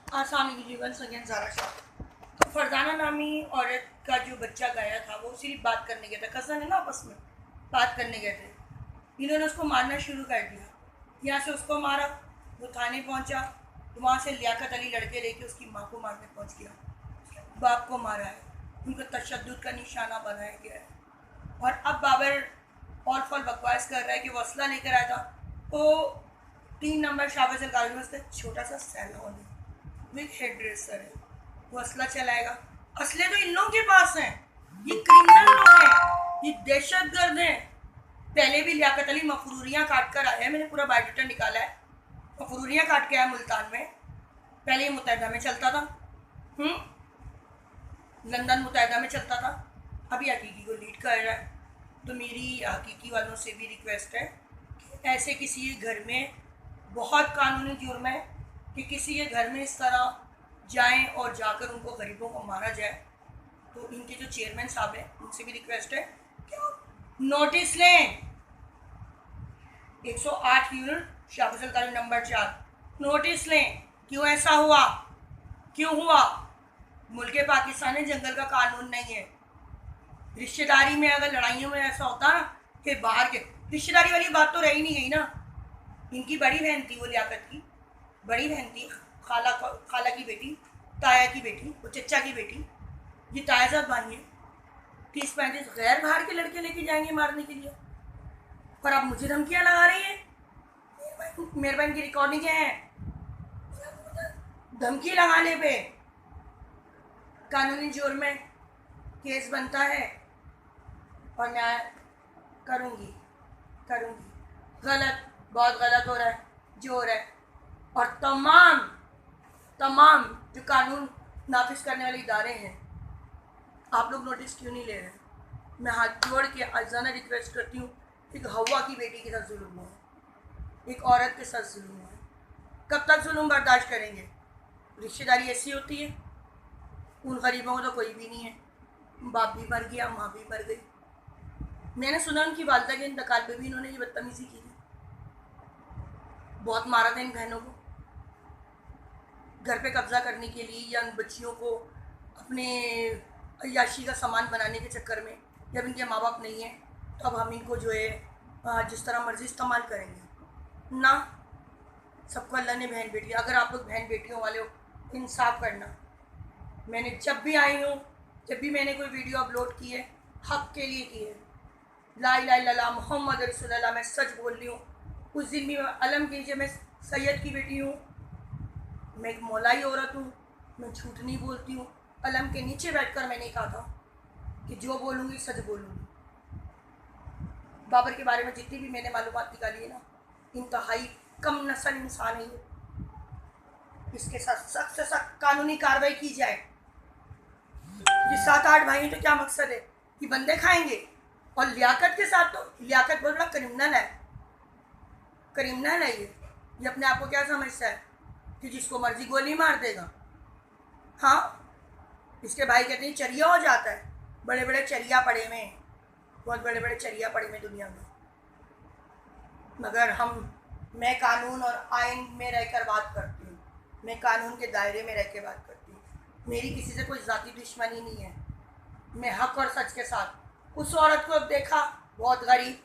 आसामी की जीवन संज्ञान ज़ारा शाह। तो फरजाना नामी औरत का जो बच्चा गाया था वो सिर्फ बात करने गया था, कज़न है ना, आपस में बात करने गए थे। इन्होंने उसको मारना शुरू कर दिया। यहाँ से उसको मारा, वो थाने पहुँचा, तो वहाँ से लियाकत अली लड़के लेके उसकी माँ को मारने पहुँच गया, बाप को मारा है, उनको तशद्दुद का निशाना बनाया गया है। और अब बाबर और फल बकवास कर रहा है कि वो असला लेकर आया था। तो 3 नंबर शाबाश अलकाजी में उसका छोटा सा सैलून है, वो एक हेड ड्रेसर है, वो असला चलाएगा। असले तो इन लोगों के पास हैं, ये क्रिमिनल लोग हैं, ये दहशत गर्द हैं। पहले भी लियाकत अली मफरूरियाँ काट कर आया है, मैंने पूरा बायोडाटा निकाला है, मफरूरियाँ काट के आया मुल्तान में। पहले ये मुतहदा में चलता था, लंदन मुतहदा में चलता था, अभी हकीकी को लीड कर रहा है। तो मेरी हकीकी वालों से भी रिक्वेस्ट है कि ऐसे किसी घर में बहुत कानूनी जुर्म है कि किसी के घर में इस तरह जाएं और जाकर उनको गरीबों को मारा जाए। तो इनके जो चेयरमैन साहब हैं उनसे भी रिक्वेस्ट है कि आप नोटिस लें। 108 यूनिट शाबाश अलकाजी नंबर 4, नोटिस लें। क्यों ऐसा हुआ, क्यों हुआ? मुल्क पाकिस्तान में जंगल का कानून नहीं है। रिश्तेदारी में अगर लड़ाइयों में ऐसा होता ना कि बाहर के, रिश्तेदारी वाली बात तो रही नहीं गई ना। इनकी बड़ी बहन थी, वो लियाकत की बड़ी बहन थी, खाला की बेटी, ताया की बेटी, वो चचा की बेटी, ये तायाजाद बानिए 30-35 गैर बाहर के लड़के लेके जाएंगे मारने के लिए, और आप मुझे धमकियाँ लगा रही हैं। मेरे बहन की रिकॉर्डिंग है, धमकी लगाने पे कानूनी जुर्म में केस बनता है और न्याय करूँगी। गलत, बहुत गलत हो रहा है जो हो रहा है। और तमाम जो कानून नाफिज करने वाले इदारे हैं, आप लोग नोटिस क्यों नहीं ले रहे? मैं हाथ जोड़ के आजाना रिक्वेस्ट करती हूँ। एक हवा की बेटी के साथ जुल्म हुआ है, एक औरत के साथ जुल्म हुआ है, कब तक जुल्म बर्दाश्त करेंगे? रिश्तेदारी ऐसी होती है। उन गरीबों को तो कोई भी नहीं है, बाप भी मर गया, माँ भी मर गई। मैंने सुना उनकी वालदा के इंतकाल पे भी इन्होंने ये बदतमीजी की थी, बहुत मारा था इन बहनों को घर पे कब्जा करने के लिए, या उन बच्चियों को अपने अय्याशी का सामान बनाने के चक्कर में। जब इनके माँ बाप नहीं हैं तो अब हम इनको जो है जिस तरह मर्जी इस्तेमाल करेंगे ना। सबको अल्लाह ने बहन बेटी, अगर आप लोग बहन बेटियों वाले हो, इंसाफ करना। मैंने जब भी आई हूँ, जब भी मैंने कोई वीडियो अपलोड की है, हक़ के लिए की है। ला इलाहा इल्लल्लाह मोहम्मद रसूलुल्लाह, मैं सच बोल रही हूँ। उस दिन भी अलम कीजिए, मैं सैयद की बेटी हूँ, मैं एक मौलाई औरत हूँ, मैं झूठ नहीं बोलती हूँ। अलम के नीचे बैठकर मैंने कहा था कि जो बोलूँगी सच बोलूँगी। बाबर के बारे में जितनी भी मैंने मालूमात निकाली है ना, इंतहाई कम नस्ल इंसान है ये। इसके साथ सख्त से सख्त कानूनी कार्रवाई की जाए। ये 7-8 भाई तो क्या मकसद है कि बंदे खाएंगे? और लियाकत के साथ तो लियाकत बहुत बड़ा क्रिमिनल है, क्रिमिनल है ये अपने आप को क्या समझता है कि जिसको मर्जी गोली मार देगा। हाँ, इसके भाई कहते हैं चरिया हो जाता है, बड़े बड़े चरिया पड़े हुए हैं, बहुत बड़े बड़े चरिया पड़े हुए दुनिया में। मगर मैं कानून और आइन में रहकर बात करती हूँ, मैं कानून के दायरे में रह के बात करती हूँ। मेरी किसी से कोई ज़ाती दुश्मनी नहीं है, मैं हक और सच के साथ। उस औरत को देखा, बहुत गरीब,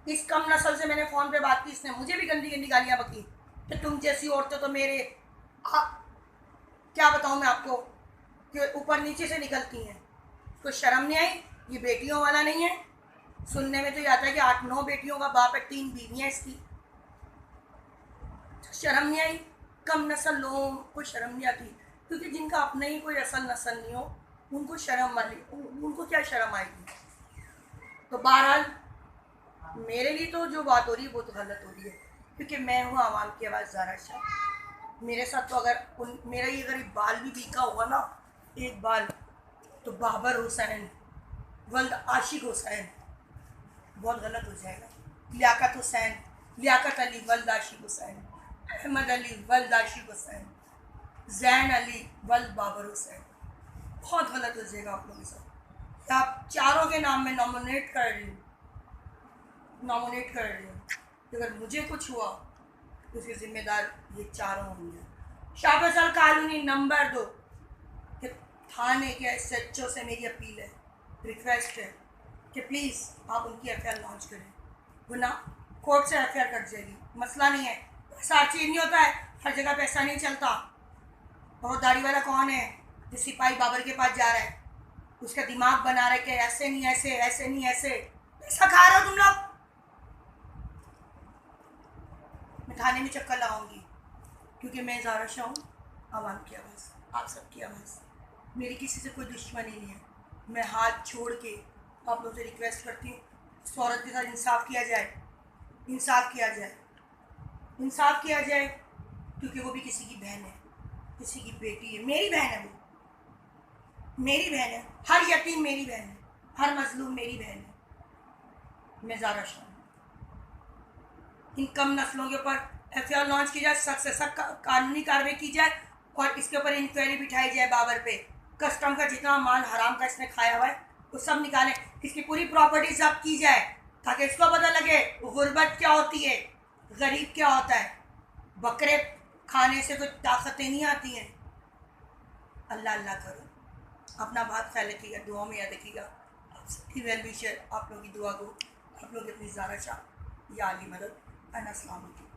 इस कम नस्ल से मैंने फ़ोन पे बात की, इसने मुझे भी गंदी गंदी गालियाँ बकी कि तुम जैसी औरतें तो मेरे क्या बताऊँ मैं आपको कि ऊपर नीचे से निकलती हैं। उसको शर्म नहीं आई? ये बेटियों वाला नहीं है? सुनने में तो ये आता है कि 8-9 बेटियों का बाप है, 3 बीवियाँ इसकी। शर्म नहीं आई? कम नस्ल लोगों को शर्म नहीं आती, क्योंकि जिनका अपना ही कोई असल नस्ल नहीं हो उनको शर्म वाली, उनको क्या शर्म आएगी? तो बहरहाल मेरे लिए तो जो बात हो रही है वो तो गलत हो रही है, क्योंकि मैं हूँ आवाम की आवाज़ ज़ारा शाह। मेरे साथ तो अगर मेरा ये अगर बाल भी बीका हुआ ना, एक बाल, तो बाबर हुसैन वल्द आशिक हुसैन बहुत गलत हो जाएगा। लियाकत हुसैन, लियाकत अली वल्द आशिक हुसैन, अहमद अली वल्द आशिक हुसैन, जैन अली वल्द बाबर हुसैन, बहुत गलत हो जाएगा आप लोगों के साथ। आप चारों के नाम में नॉमिनेट कर रही हूँ कि अगर मुझे कुछ हुआ तो उसके ज़िम्मेदार ये चारों होंगे। शाह फैसल कॉलोनी नंबर 2 कि थाने के SHO से मेरी अपील है, रिक्वेस्ट है कि प्लीज़ आप उनकी FIR लॉन्च करें, वरना कोर्ट से FIR कट जाएगी। मसला नहीं है, पैसा हर चीज़ नहीं होता है, हर जगह पैसा नहीं चलता। और दाढ़ी वाला कौन है जो सिपाही बाबर के पास जा रहा है, उसका दिमाग बना रहा है कि ऐसे नहीं ऐसे, ऐसे नहीं ऐसे, पैसा खा रहे हो तुम लोग। मैं थाने में चक्कर लगाऊंगी क्योंकि मैं ज़ारा शाह हूँ, आवाम की आवाज़, आप सबकी आवाज़। मेरी किसी से कोई दुश्मनी नहीं है। मैं हाथ छोड़ के आप लोगों से रिक्वेस्ट करती हूँ, इस औरत के साथ इंसाफ किया जाए, इंसाफ किया जाए, इंसाफ किया जाए, क्योंकि वो भी किसी की बहन है, किसी की बेटी है, मेरी बहन है, वो मेरी बहन है, हर यतीम मेरी बहन है, हर मजलूम मेरी बहन है। मैं ज़ारा शाह हूँ। इन कम नस्लों के ऊपर FIR लॉन्च की जाए, सख्त से सख्त कानूनी कार्रवाई की जाए और इसके ऊपर इंक्वायरी बिठाई जाए बाबर पे। कस्टम का जितना माल हराम का इसने खाया हुआ है वो सब निकालें, इसकी पूरी प्रॉपर्टी जब्त की जाए ताकि इसको पता लगे गुर्बत क्या होती है, गरीब क्या होता है। बकरे खाने से तो ताकतें नहीं आती हैं। अल्लाह अल्लाह करो, अपना बात ख्याल रखिएगा, दुआ में याद रखिएगा। आप सबकी वेल विशर, आप लोगों की दुआ को, आप लोग अपनी ज़ारा शाह या अली मदद। अस्सलाम वालेकुम।